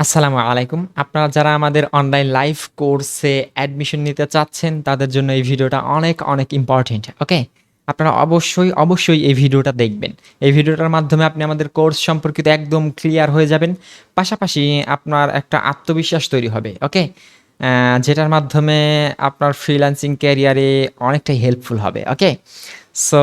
আসসালামু আলাইকুম। আপনারা যারা আমাদের অনলাইন লাইভ কোর্সে অ্যাডমিশন নিতে চাচ্ছেন, তাদের জন্য এই ভিডিওটা অনেক, অনেক ইম্পোর্টেন্ট। ওকে? আপনারা অবশ্যই এই ভিডিওটা দেখবেন। এই ভিডিওটার মাধ্যমে আপনি আমাদের কোর্স সম্পর্কিত একদম ক্লিয়ার হয়ে যাবেন। পাশাপাশি আপনার একটা আত্মবিশ্বাস তৈরি হবে। ওকে? যেটার মাধ্যমে আপনার ফ্রিল্যান্সিং ক্যারিয়ারে অনেকটাই হেল্পফুল হবে। ওকে? সো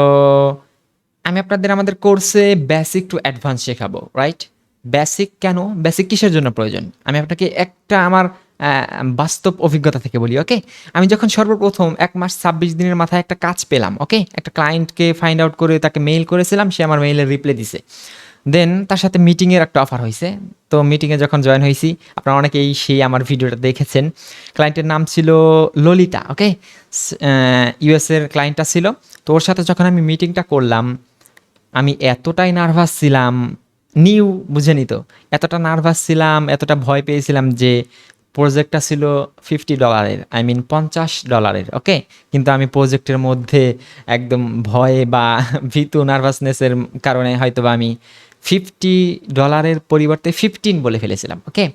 আমি আপনাদের আমাদের কোর্সে বেসিক টু অ্যাডভান্স শেখাবো, রাইট? বেসিক কেন? বেসিক কিসের জন্য প্রয়োজন? আমি আপনাকে একটা আমার আ বাস্তব অভিজ্ঞতা থেকে বলি, ওকে? আমি যখন সর্বপ্রথম ১ মাস ২৬ দিনের মাথায় একটা কাজ পেলাম, ওকে? একটা ক্লায়েন্টকে ফাইন্ড আউট করে তাকে মেইল করেছিলাম, সে আমার মেইলের রিপ্লাই দিছে। দেন তার সাথে মিটিংয়ের একটা অফার হইছে। তো মিটিংয়ে যখন জয়েন হইছি, আপনারা অনেকেই সেই আমার ভিডিওটা দেখেছেন। ক্লায়েন্টের নাম ছিল ললিতা, ওকে? ইউএস এর ক্লায়েন্টটা ছিল। তো ওর সাথে যখন আমি মিটিংটা করলাম, আমি এতটাই নার্ভাস ছিলাম, নিউ বুঝেনি তো। এতটা নার্ভাস ছিলাম, এতটা ভয় পেয়েছিলাম যে প্রজেক্টটা ছিল $50 আই মিন $50, ওকে? কিন্তু আমি প্রজেক্টের মধ্যে একদম ভয়ে বা ভীতু নার্ভাসনেসের কারণে হয়তোবা আমি $50 পরিবর্তে 15 বলে ফেলেছিলাম, ওকে?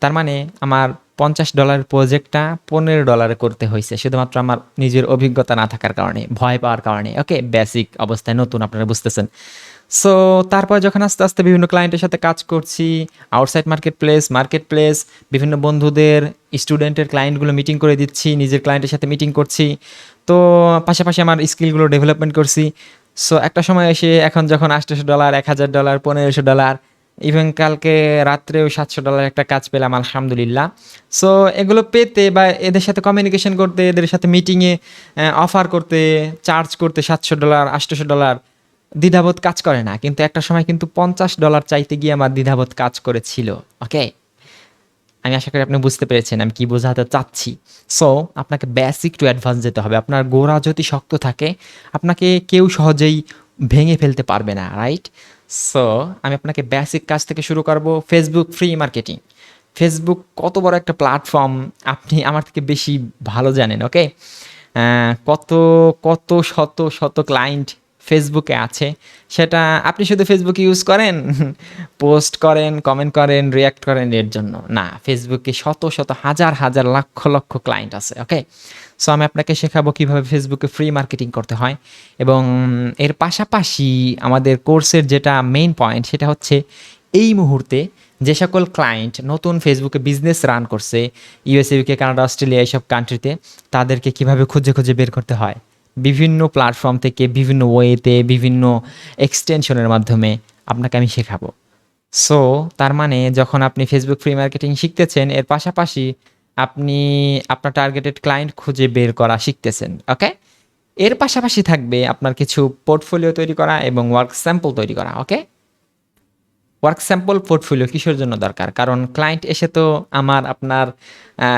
তার মানে আমার $50 প্রজেক্টটা $15 করতে হইছে। শুধুমাত্র আমার নিজের অভিজ্ঞতা না থাকার কারণে, ভয় পাওয়ার কারণে, ওকে? বেসিক অবস্থায় নতুন আপনারা বুঝতেছেন। সো তারপর যখন আস্তে বিভিন্ন ক্লায়েন্টের সাথে কাজ করছি, আউটসাইড মার্কেট প্লেস বিভিন্ন বন্ধুদের, স্টুডেন্টের ক্লায়েন্টগুলো মিটিং করে দিচ্ছি, নিজের ক্লায়েন্টের সাথে মিটিং করছি। তো পাশাপাশি আমার স্কিলগুলো ডেভেলপমেন্ট করছি। সো একটা সময় এসে এখন যখন $800, $1000, $1500, ইভেন কালকে রাত্রেও $700 একটা কাজ পেলাম আলহামদুলিল্লাহ। সো এগুলো পেতে বা এদের সাথে কমিউনিকেশন করতে, এদের সাথে মিটিংয়ে অফার করতে, চার্জ করতে $700, $800 দ্বিধাবোধ কাজ করে না। কিন্তু একটা সময় কিন্তু $50 চাইতে গিয়ে আমার দ্বিধাবোধ কাজ করেছিল। ওকে? আমি আশা করি আপনি বুঝতে পেরেছেন আমি কি বোঝাতে চাচ্ছি। সো আপনাকে বেসিক টু অ্যাডভান্স যেতে হবে। আপনার গোড়া যদি শক্ত থাকে, আপনাকে কেউ সহজেই ভেঙে ফেলতে পারবে না, রাইট? সো আমি আপনাকে বেসিক কাজ থেকে শুরু করব। Facebook free marketing. ফেসবুক কত বড় একটা প্ল্যাটফর্ম আপনি আমার থেকে বেশি ভালো জানেন, ওকে? কত, কত শত ক্লায়েন্ট ফেসবুকে আছে। সেটা আপনি শুধু ফেসবুক ইউজ করেন, পোস্ট করেন, কমেন্ট করেন, রিঅ্যাক্ট করেন এর জন্য। না, ফেসবুকে শত হাজার লক্ষ ক্লায়েন্ট আছে, ওকে? সো আমি আপনাকে শেখাবো কিভাবে ফেসবুকে ফ্রি মার্কেটিং করতে হয় এবং এর পাশাপাশি আমাদের কোর্সের যেটা মেইন পয়েন্ট সেটা হচ্ছে এই মুহূর্তে যে সকল ক্লায়েন্ট নতুন ফেসবুকে বিজনেস রান করছে ইউএসএ, ইউকে, কানাডা, অস্ট্রেলিয়া এইসব কান্ট্রিতে, তাদেরকে কিভাবে খুঁজে বের করতে হয় বিভিন্ন প্ল্যাটফর্ম থেকে, বিভিন্ন ওয়েতে, বিভিন্ন এক্সটেনশনের মাধ্যমে আপনাকে আমি শেখাবো। সো তার মানে যখন আপনি ফেসবুক ফ্রি মার্কেটিং শিখতেছেন, এর পাশাপাশি আপনি আপনার টার্গেটেড ক্লায়েন্ট খুঁজে বের করা শিখতেছেন, ওকে? এর পাশাপাশি থাকবে আপনার কিছু পোর্টফোলিও তৈরি করা এবং ওয়ার্ক স্যাম্পল তৈরি করা, ওকে? ওয়ার্ক স্যাম্পল পোর্টফোলিও কিসের জন্য দরকার? কারণ ক্লায়েন্ট এসে তো আপনার আ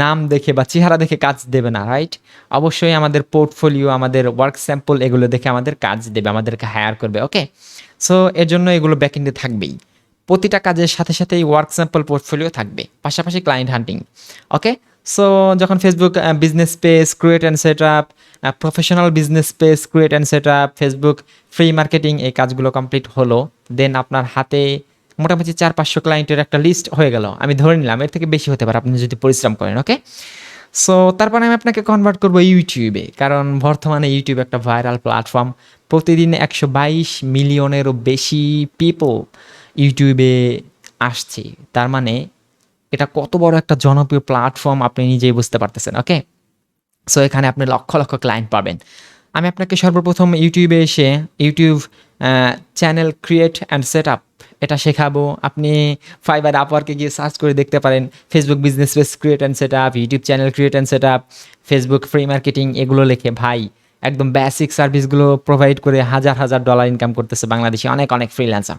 নাম দেখে বা চেহারা দেখে কাজ দেবে না, রাইট? অবশ্যই আমাদের পোর্টফোলিও, আমাদের ওয়ার্ক স্যাম্পল এগুলো দেখে আমাদের কাজ দেবে, আমাদেরকে হায়ার করবে, ওকে? সো এর জন্য এগুলো ব্যাকএন্ডে থাকবেই। প্রতিটা কাজের সাথে ওয়ার্ক স্যাম্পল পোর্টফোলিও থাকবে। পাশাপাশি ক্লায়েন্ট হান্টিং, ওকে? সো যখন Facebook business page create and set up, professional business page create and set up, Facebook free marketing এই কাজগুলো কমপ্লিট হলো। দেন আপনার হাতে মোটামুটি 400-500 ক্লায়েন্টের একটা লিস্ট হয়ে গেল। আমি ধরে নিলাম এর থেকে বেশি হতে পারে আপনি যদি পরিশ্রম করেন, ওকে? সো তারপরে আমি আপনাকে কনভার্ট করব ইউটিউবে। কারণ বর্তমানে ইউটিউব একটা ভাইরাল প্ল্যাটফর্ম। প্রতিদিন 122 মিলিয়নেরও বেশি পিপল ইউটিউবে আসছে। তার মানে এটা কত বড় একটা জনপ্রিয় প্ল্যাটফর্ম আপনি নিজেই বুঝতে পারতেছেন, ওকে? সো এখানে আপনি লক্ষ ক্লায়েন্ট পাবেন। আমি আপনাকে সর্বপ্রথম ইউটিউবে এসে YouTube channel create and set up এটা শেখাবো। আপনি ফাইবার, আপওয়ার্কে গিয়ে সার্চ করে দেখতে পারেন Facebook business page create and set up, YouTube channel create and set up, Facebook free marketing এগুলো লিখে ভাই একদম বেসিক সার্ভিসগুলো প্রোভাইড করে হাজার ডলার ইনকাম করতেছে বাংলাদেশে অনেক ফ্রিল্যান্সার।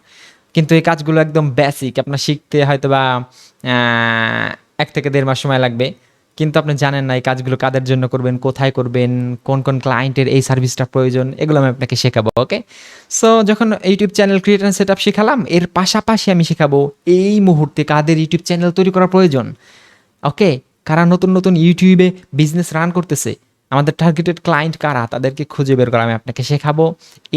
কিন্তু এই কাজগুলো একদম বেসিক। আপনার শিখতে হয়তোবা ১ থেকে ১.৫ মাস সময় লাগবে। কিন্তু আপনি জানেন না এই কাজগুলো কাদের জন্য করবেন, কোথায় করবেন, কোন ক্লায়েন্টের এই সার্ভিসটা প্রয়োজন, এগুলো আমি আপনাকে শেখাবো, ওকে? সো যখন YouTube channel create and setup শিখালাম, এর পাশাপাশি আমি শেখাবো এই মুহূর্তে কাদের ইউটিউব চ্যানেল তৈরি করা প্রয়োজন, ওকে? কারা নতুন ইউটিউবে বিজনেস রান করতেছে। আমাদের টার্গেটেড ক্লায়েন্ট কারা তাদেরকে খুঁজে বের করা আমি আপনাকে শেখাবো।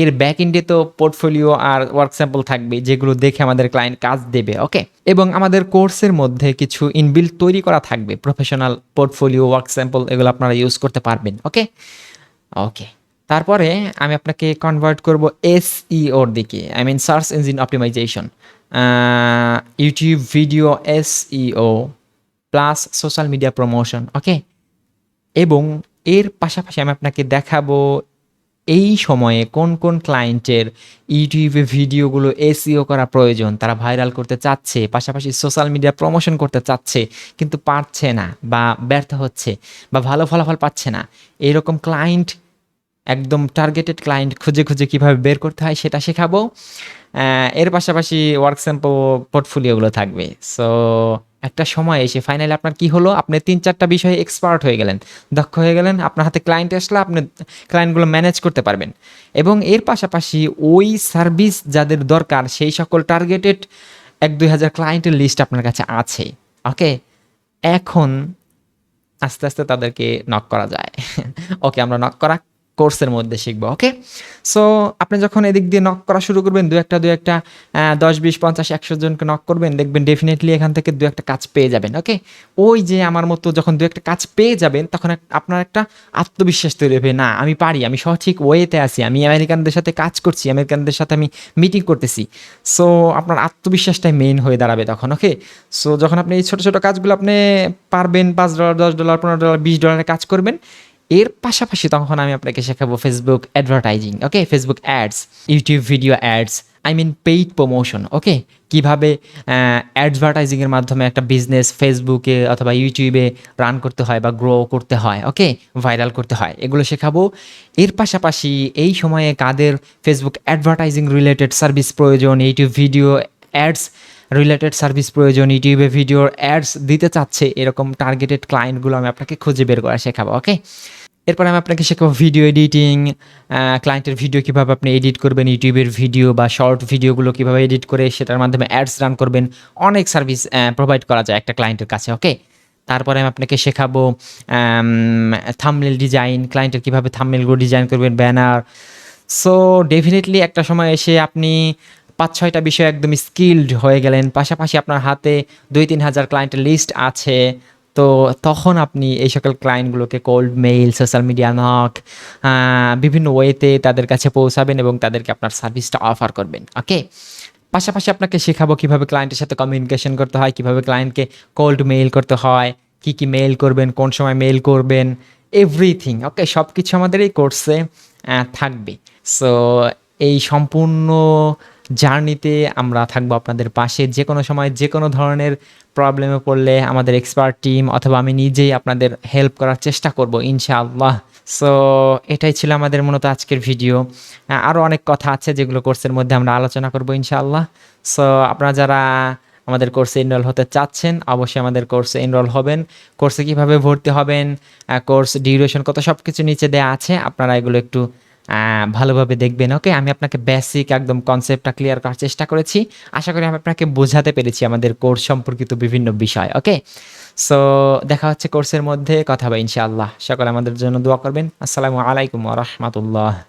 এর ব্যাক এন্ডে তো পোর্টফোলিও আর ওয়ার্ক স্যাম্পল থাকবে যেগুলো দেখে আমাদের ক্লায়েন্ট কাজ দেবে, ওকে? এবং আমাদের কোর্সের মধ্যে কিছু ইনবিল্ট তৈরি করা থাকবে, প্রফেশনাল পোর্টফোলিও, ওয়ার্ক স্যাম্পল, এগুলো আপনারা ইউজ করতে পারবেন, ওকে? ওকে, তারপরে আমি আপনাকে কনভার্ট করব এসইওর দিকে, I mean search engine optimization, YouTube video SEO plus social media promotion, okay? এবং এর পাশাপাশি আমি আপনাকে দেখাবো এই সময়ে কোন কোন ক্লায়েন্টের ইউটিউবে ভিডিওগুলো এসইও করা প্রয়োজন, তারা ভাইরাল করতে চাচ্ছে, পাশাপাশি সোশ্যাল মিডিয়া প্রমোশন করতে চাচ্ছে কিন্তু পারছে না বা ব্যর্থ হচ্ছে বা ভালো ফলাফল পাচ্ছে না, এরকম ক্লায়েন্ট, একদম টার্গেটেড ক্লায়েন্ট খুঁজে খুঁজে কীভাবে বের করতে হয় সেটা শেখাবো। এর পাশাপাশি ওয়ার্ক স্যাম্পল, পোর্টফোলিওগুলো থাকবে। সো একটা সময় এসে ফাইনালি আপনার কি হলো, আপনি 3-4টা বিষয়ে এক্সপার্ট হয়ে গেলেন, দক্ষ হয়ে গেলেন, আপনার হাতে ক্লায়েন্ট আসলে আপনি ক্লায়েন্টগুলো ম্যানেজ করতে পারবেন। এবং এর পাশাপাশি ওই সার্ভিস যাদের দরকার সেই সকল টার্গেটেড 1-2 হাজার ক্লায়েন্টের লিস্ট আপনার কাছে আছে, ওকে? এখন আস্তে আস্তে তাদেরকে নক করা যায়। ওকে, আমরা নক করা কোর্সের মধ্যে শিখবো, ওকে? সো আপনি যখন এদিক দিয়ে নক করা শুরু করবেন, দু একটা 10, 20, 50, 100 জনকে নক করবেন, দেখবেন ডেফিনেটলি এখান থেকে দু একটা কাজ পেয়ে যাবেন, ওকে? ওই যে আমার মতো যখন দু একটা কাজ পেয়ে যাবেন তখন আপনার একটা আত্মবিশ্বাস তৈরি হবে, না আমি পারি, আমি সঠিক ওয়েতে আছি, আমি আমেরিকানদের সাথে কাজ করছি, আমেরিকানদের সাথে আমি মিটিং করতেছি। সো আপনার আত্মবিশ্বাসটাই মেইন হয়ে দাঁড়াবে তখন, ওকে? সো যখন আপনি এই ছোটো ছোটো কাজগুলো আপনি পারবেন, $5, $10, $15, $20 কাজ করবেন, এর পাশাপাশি তখন আমি আপনাকে শেখাবো Facebook advertising, okay? Facebook ads, YouTube video ads, I mean paid promotion, okay? কীভাবে অ্যাডভার্টাইজিংয়ের মাধ্যমে একটা বিজনেস ফেসবুকে অথবা ইউটিউবে রান করতে হয় বা গ্রো করতে হয়, ওকে? ভাইরাল করতে হয়, এগুলো শেখাবো। এর পাশাপাশি এই সময়ে কাদের ফেসবুক অ্যাডভার্টাইজিং রিলেটেড সার্ভিস প্রয়োজন, YouTube video ads related service প্রয়োজন, ইউটিউবে ভিডিওর অ্যাডস দিতে চাচ্ছে, এরকম টার্গেটেড ক্লায়েন্টগুলো আমি আপনাকে খুঁজে বের করা শেখাবো, ওকে? এরপরে আমি আপনাকে শেখাবো ভিডিও এডিটিং, ক্লায়েন্টের ভিডিও কীভাবে আপনি এডিট করবেন, ইউটিউবের ভিডিও বা শর্ট ভিডিওগুলো কীভাবে এডিট করে সেটার মাধ্যমে অ্যাডস রান করবেন, অনেক সার্ভিস প্রোভাইড করা যায় একটা ক্লায়েন্টের কাছে, ওকে? তারপরে আমি আপনাকে শেখাবো থাম্বনেল ডিজাইন, ক্লায়েন্টের কীভাবে থাম্বনেলগুলো ডিজাইন করবেন, ব্যানার। সো ডেফিনেটলি একটা সময় এসে আপনি 5-6টা বিষয়ে একদম স্কিলড হয়ে গেলেন, পাশাপাশি আপনার হাতে 2-3 হাজার ক্লায়েন্টের লিস্ট আছে। তো তখন আপনি এই সকল ক্লায়েন্টগুলোকে cold mail, social media knock, বিভিন্ন ওয়েতে তাদের কাছে পৌঁছাবেন এবং তাদেরকে আপনার সার্ভিসটা অফার করবেন, ওকে? পাশাপাশি আপনাকে শেখাবো কীভাবে ক্লায়েন্টের সাথে কমিউনিকেশন করতে হয়, কীভাবে ক্লায়েন্টকে কোল্ড মেইল করতে হয়, কী মেইল করবেন, কোন সময় মেইল করবেন, এভরিথিং, ওকে? সব কিছু আমাদের এই কোর্সে থাকবে। সো এই সম্পূর্ণ জার্নিতে আমরা থাকবো আপনাদের পাশে, যে কোনো সময় যে কোনো ধরনের প্রবলেমে পড়লে আমাদের এক্সপার্ট টিম অথবা আমি নিজেই আপনাদের হেল্প করার চেষ্টা করব ইনশাআল্লাহ। সো এটাই ছিল আমাদের মূলত আজকের ভিডিও। আরও অনেক কথা আছে যেগুলো কোর্সের মধ্যে আমরা আলোচনা করব ইনশাআল্লাহ। সো আপনারা যারা আমাদের কোর্সে এনরোল হতে চাচ্ছেন অবশ্যই আমাদের কোর্সে এনরোল হবেন। কোর্সে কীভাবে ভর্তি হবেন, কোর্স ডিউরেশন কত, সব কিছু নিচে দেওয়া আছে, আপনারা এগুলো একটু ভালোভাবে দেখবেন, ওকে? আমি আপনাকে বেসিক একদম কনসেপ্টটা ক্লিয়ার করার চেষ্টা করেছি। আশা করি আমি আপনাকে বোঝাতে পেরেছি আমাদের কোর্স সম্পর্কিত বিভিন্ন বিষয়, ওকে? সো দেখা হচ্ছে কোর্সের মধ্যে, কথা হবে ইনশাআল্লাহ। সকলে আমাদের জন্য দোয়া করবেন। আসসালামু আলাইকুম ওয়া রাহমাতুল্লাহ।